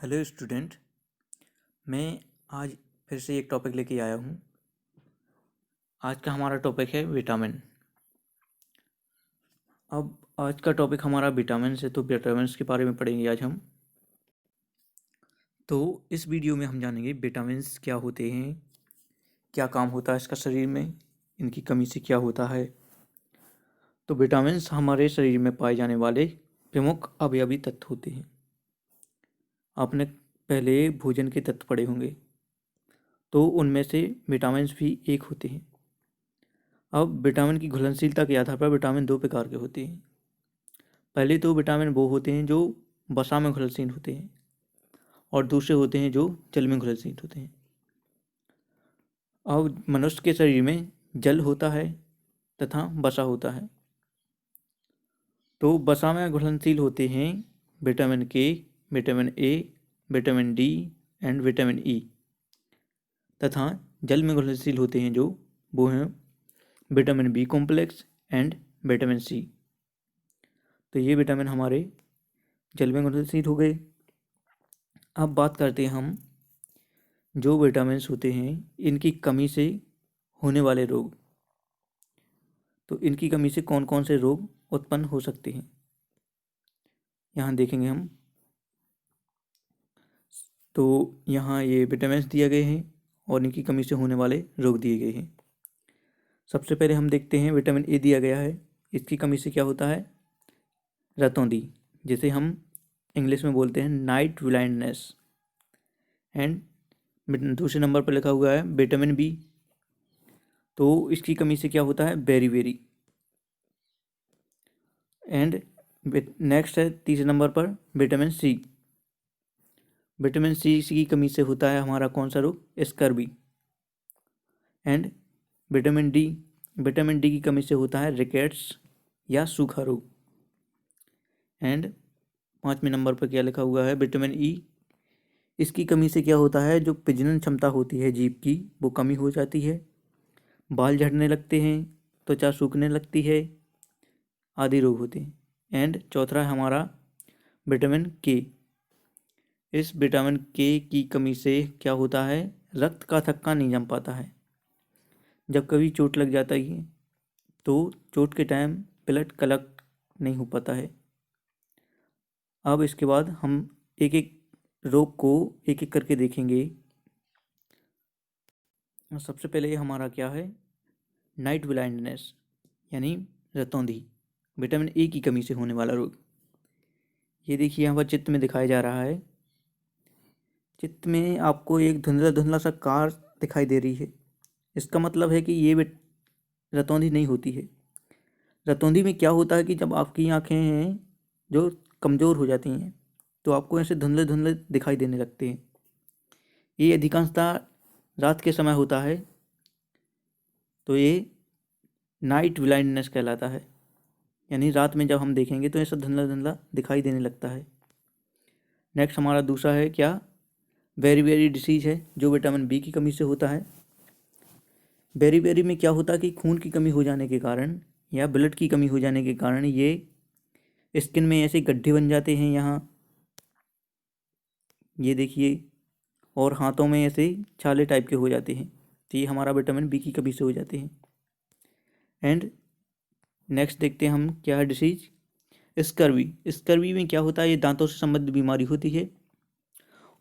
Hello student. मैं आज फिर से एक टॉपिक लेके आया हूँ। आज का हमारा टॉपिक है विटामिन। अब आज का टॉपिक हमारा विटामिन है, तो विटामिन्स के बारे में पढ़ेंगे आज हम। तो इस वीडियो में हम जानेंगे विटामिन्स क्या होते हैं, क्या काम होता है इसका शरीर में, इनकी कमी से क्या होता है। तो विटामिन्स हमारे शरीर में पाए जाने वाले प्रमुख अवयवी तत्व होते हैं। आपने पहले भोजन के तत्व पढ़े होंगे, तो उनमें से विटामिन्स भी एक होते हैं। अब विटामिन की घुलनशीलता के आधार पर विटामिन दो प्रकार के होते हैं। पहले तो विटामिन वो होते हैं जो वसा में घुलनशील होते हैं, और दूसरे होते हैं जो जल में घुलनशील होते हैं। अब मनुष्य के शरीर में जल होता है तथा वसा होता है। तो वसा में घुलनशील होते हैं vitamin K, vitamin A, vitamin D and vitamin E. तथा जल में घुलनशील होते हैं वो हैं vitamin B complex and vitamin C. तो ये विटामिन हमारे जल में घुलनशील हो गए। अब बात करते हैं हम जो विटामिन्स होते हैं इनकी कमी से होने वाले रोग। तो इनकी कमी से कौन कौन से रोग उत्पन्न हो सकते हैं, यहाँ देखेंगे हम। तो यहाँ ये विटामिन्स दिए गए हैं और इनकी कमी से होने वाले रोग दिए गए हैं। सबसे पहले हम देखते हैं विटामिन ए दिया गया है। इसकी कमी से क्या होता है? रतौंधी, जिसे हम इंग्लिश में बोलते हैं नाइट ब्लाइंडनेस। एंड दूसरे नंबर पर लिखा हुआ है विटामिन बी। तो इसकी कमी से क्या होता है? बेरी। एंड नेक्स्ट है तीसरे नंबर पर विटामिन सी। विटामिन सी की कमी से होता है हमारा कौन सा रोग? स्कर्वी। एंड विटामिन डी की कमी से होता है रिकेट्स या सूखा रोग। एंड पाँचवें नंबर पर क्या लिखा हुआ है? Vitamin E. इसकी कमी से क्या होता है? जो प्रजनन क्षमता होती है जीभ की, वो कमी हो जाती है, बाल झड़ने लगते हैं, त्वचा सूखने लगती है, आदि रोग होते हैं। एंड चौथा है हमारा विटामिन के। इस विटामिन के की कमी से क्या होता है? रक्त का थक्का नहीं जम पाता है। जब कभी चोट लग जाता है तो चोट के टाइम ब्लड कलेक्ट नहीं हो पाता है। अब इसके बाद हम एक एक रोग को एक एक करके देखेंगे। सबसे पहले हमारा क्या है? नाइट ब्लाइंडनेस यानी रतौंधी, विटामिन ए की कमी से होने वाला रोग। ये देखिए यहाँ पर चित्र में दिखाया जा रहा है। चित्र में आपको एक धुंधला धुंधला सा कार दिखाई दे रही है। इसका मतलब है कि ये रतौंधी नहीं होती है। रतौंधी में क्या होता है कि जब आपकी आँखें हैं जो कमज़ोर हो जाती हैं तो आपको ऐसे धुंधले धुंधले दिखाई देने लगते हैं। ये अधिकांशतः रात के समय होता है, तो ये नाइट ब्लाइंडनेस कहलाता है। यानी रात में जब हम देखेंगे तो ऐसा धुंधला धुंधला दिखाई देने लगता है। नेक्स्ट हमारा दूसरा है क्या? बेरी डिसीज है, जो विटामिन बी की कमी से होता है। बेरी में क्या होता है कि खून की कमी हो जाने के कारण या ब्लड की कमी हो जाने के कारण ये स्किन में ऐसे गड्ढे बन जाते हैं, यहाँ ये देखिए, और हाथों में ऐसे छाले टाइप के हो जाते हैं। तो ये हमारा विटामिन बी की कमी से हो जाते हैं। एंड नेक्स्ट देखते हैं हम क्या है डिसीज? स्कर्वी में क्या होता है? ये दांतों से संबंधित बीमारी होती है,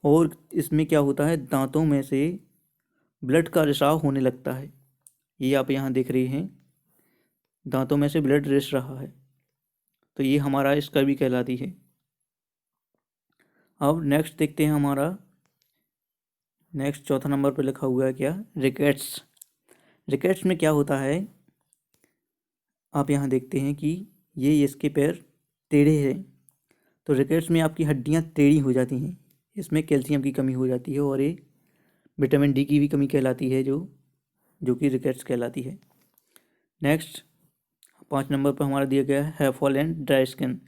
और इसमें क्या होता है? दांतों में से ब्लड का रिसाव होने लगता है। ये आप यहाँ देख रहे हैं, दांतों में से ब्लड रिस रहा है। तो ये हमारा स्कर्वी कहलाती है। अब नेक्स्ट देखते हैं हमारा नेक्स्ट चौथा नंबर पर लिखा हुआ है क्या? रिकेट्स में क्या होता है? आप यहाँ देखते हैं कि ये इसके पैर टेढ़े हैं, तो रिकेट्स में आपकी हड्डियाँ टेढ़ी हो जाती हैं। इसमें कैल्शियम की कमी हो जाती है, और ये विटामिन डी की भी कमी कहलाती है, जो कि रिकेट्स कहलाती है। नेक्स्ट 5 नंबर पर हमारा दिया गया है hair fall and dry skin.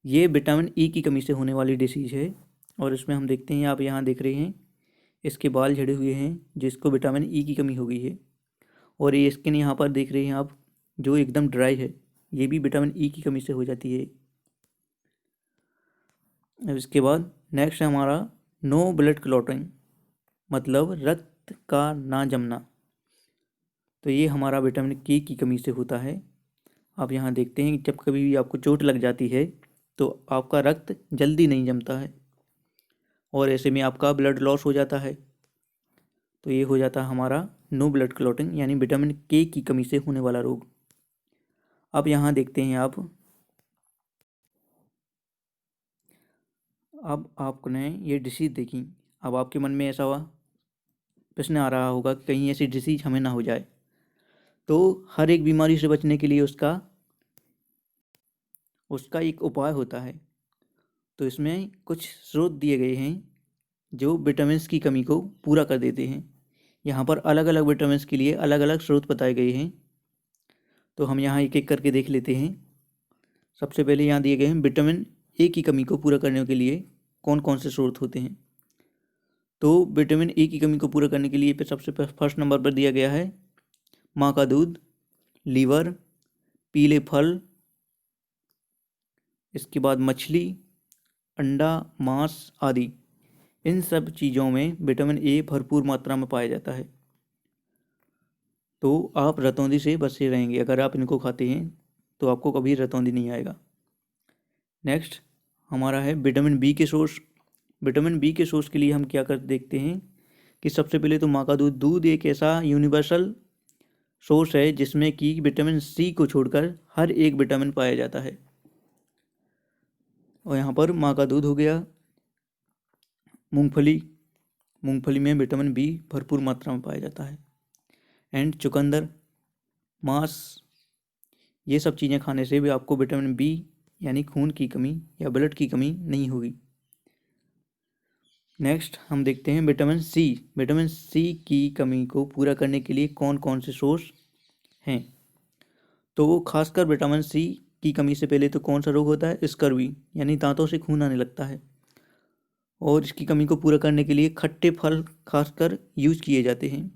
ये विटामिन ई की कमी से होने वाली डिसीज है, और इसमें हम देखते हैं, आप यहाँ देख रहे हैं, इसके बाल झड़े हुए हैं, जिसको विटामिन ई की कमी हो गई है। और ये स्किन यहाँ पर देख रहे हैं आप, जो एकदम ड्राई है, ये भी विटामिन ई की कमी से हो जाती है। अब इसके बाद नेक्स्ट है हमारा नो ब्लड क्लॉटिंग, मतलब रक्त का ना जमना। तो ये हमारा विटामिन के की कमी से होता है। आप यहाँ देखते हैं कि जब कभी भी आपको चोट लग जाती है तो आपका रक्त जल्दी नहीं जमता है और ऐसे में आपका ब्लड लॉस हो जाता है। तो ये हो जाता है हमारा नो ब्लड क्लॉटिंग, यानी विटामिन के की कमी से होने वाला रोग। अब यहाँ देखते हैं आप, अब आपने ये डिसीज़ देखी, अब आपके मन में ऐसा हुआ प्रश्न आ रहा होगा कि कहीं ऐसी डिसीज हमें ना हो जाए। तो हर एक बीमारी से बचने के लिए उसका एक उपाय होता है। तो इसमें कुछ स्रोत दिए गए हैं जो विटामिन की कमी को पूरा कर देते हैं। यहाँ पर अलग अलग विटामिन के लिए अलग अलग स्रोत बताए गए हैं। तो हम यहाँ एक एक करके देख लेते हैं। सबसे पहले यहाँ दिए गए हैं विटामिन ए की कमी को पूरा करने के लिए कौन कौन से स्रोत होते हैं। तो विटामिन ए की कमी को पूरा करने के लिए सबसे फर्स्ट नंबर पर दिया गया है माँ का दूध, लीवर, पीले फल, इसके बाद मछली, अंडा, मांस आदि। इन सब चीज़ों में विटामिन ए भरपूर मात्रा में पाया जाता है। तो आप रतौंधी से बचे रहेंगे। अगर आप इनको खाते हैं तो आपको कभी रतौंधी नहीं आएगा। नेक्स्ट हमारा है विटामिन बी के सोर्स। विटामिन बी के सोर्स के लिए हम क्या कर देखते हैं कि सबसे पहले तो माँ का दूध। दूध एक ऐसा यूनिवर्सल सोर्स है जिसमें कि विटामिन सी को छोड़कर हर एक विटामिन पाया जाता है। और यहाँ पर माँ का दूध हो गया, मूंगफली में विटामिन बी भरपूर मात्रा में पाया जाता है, एंड चुकंदर, मांस, ये सब चीज़ें खाने से भी आपको विटामिन बी यानी खून की कमी या ब्लड की कमी नहीं होगी। नेक्स्ट हम देखते हैं विटामिन सी। विटामिन सी की कमी को पूरा करने के लिए कौन कौन से सोर्स हैं। तो खासकर विटामिन सी की कमी से पहले तो कौन सा रोग होता है, स्कर्वी, यानी दांतों से खून आने लगता है। और इसकी कमी को पूरा करने के लिए खट्टे फल खासकर यूज किए जाते हैं,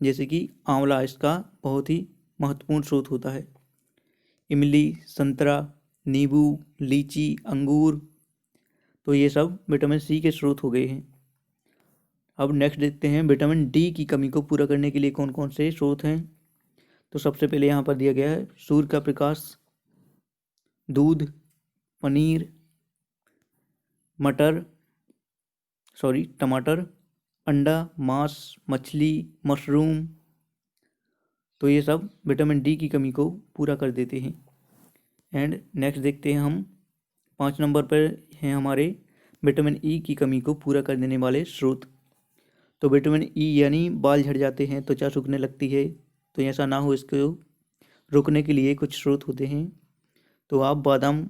जैसे कि आंवला इसका बहुत ही महत्वपूर्ण स्रोत होता है। इमली, संतरा, नींबू, लीची, अंगूर, तो ये सब विटामिन सी के स्रोत हो गए हैं। अब नेक्स्ट देखते हैं विटामिन डी की कमी को पूरा करने के लिए कौन कौन से स्रोत हैं। तो सबसे पहले यहाँ पर दिया गया है सूर्य का प्रकाश, दूध, पनीर, टमाटर, अंडा, मांस, मछली, मशरूम, तो ये सब विटामिन डी की कमी को पूरा कर देते हैं। एंड नेक्स्ट देखते हैं हम 5 नंबर पर हैं हमारे विटामिन ई की कमी को पूरा कर देने वाले स्रोत। तो विटामिन ई यानी बाल झड़ जाते हैं, त्वचा सूखने लगती है, तो ऐसा ना हो इसको रोकने के लिए कुछ स्रोत होते हैं। तो आप बादाम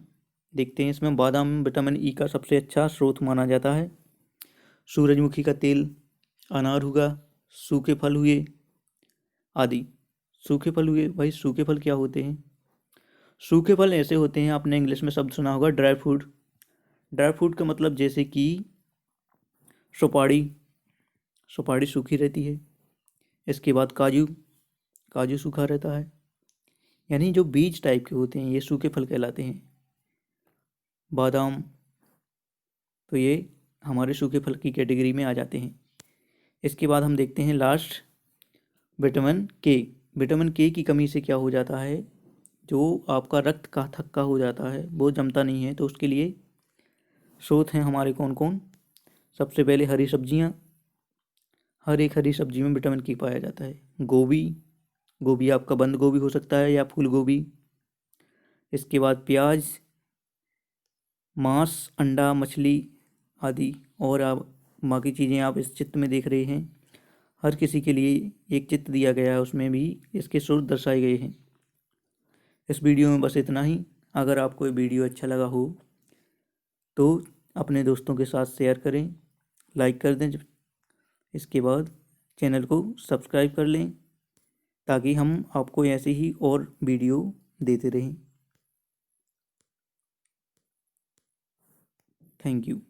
देखते हैं, इसमें बादाम विटामिन ई का सबसे अच्छा स्रोत माना जाता है। सूरजमुखी का तेल, अनार हुआ, सूखे फल हुए आदि। सूखे फल हुए, भाई सूखे फल क्या होते हैं। सूखे फल ऐसे होते हैं, आपने इंग्लिश में शब्द सुना होगा ड्राई फ्रूट। ड्राई फ्रूट का मतलब जैसे कि सुपारी सूखी रहती है। इसके बाद काजू सूखा रहता है, यानी जो बीज टाइप के होते हैं ये सूखे फल कहलाते हैं। बादाम, तो ये हमारे सूखे फल की कैटेगरी में आ जाते हैं। इसके बाद हम देखते हैं लास्ट विटामिन के। विटामिन के की कमी से क्या हो जाता है, जो आपका रक्त का थक्का हो जाता है, वो जमता नहीं है। तो उसके लिए स्रोत हैं हमारे कौन कौन। सबसे पहले हरी सब्जियां, हर एक हरी सब्जी में विटामिन के पाया जाता है। गोभी आपका बंद गोभी हो सकता है या फूल गोभी। इसके बाद प्याज, मांस, अंडा, मछली आदि। और आप बाकी चीज़ें आप इस चित्र में देख रहे हैं, हर किसी के लिए एक चित्र दिया गया है, उसमें भी इसके स्रोत दर्शाए गए हैं। इस वीडियो में बस इतना ही। अगर आपको ये वीडियो अच्छा लगा हो तो अपने दोस्तों के साथ शेयर करें, लाइक कर दें। इसके बाद चैनल को सब्सक्राइब कर लें ताकि हम आपको ऐसे ही और वीडियो देते रहें। Thank you.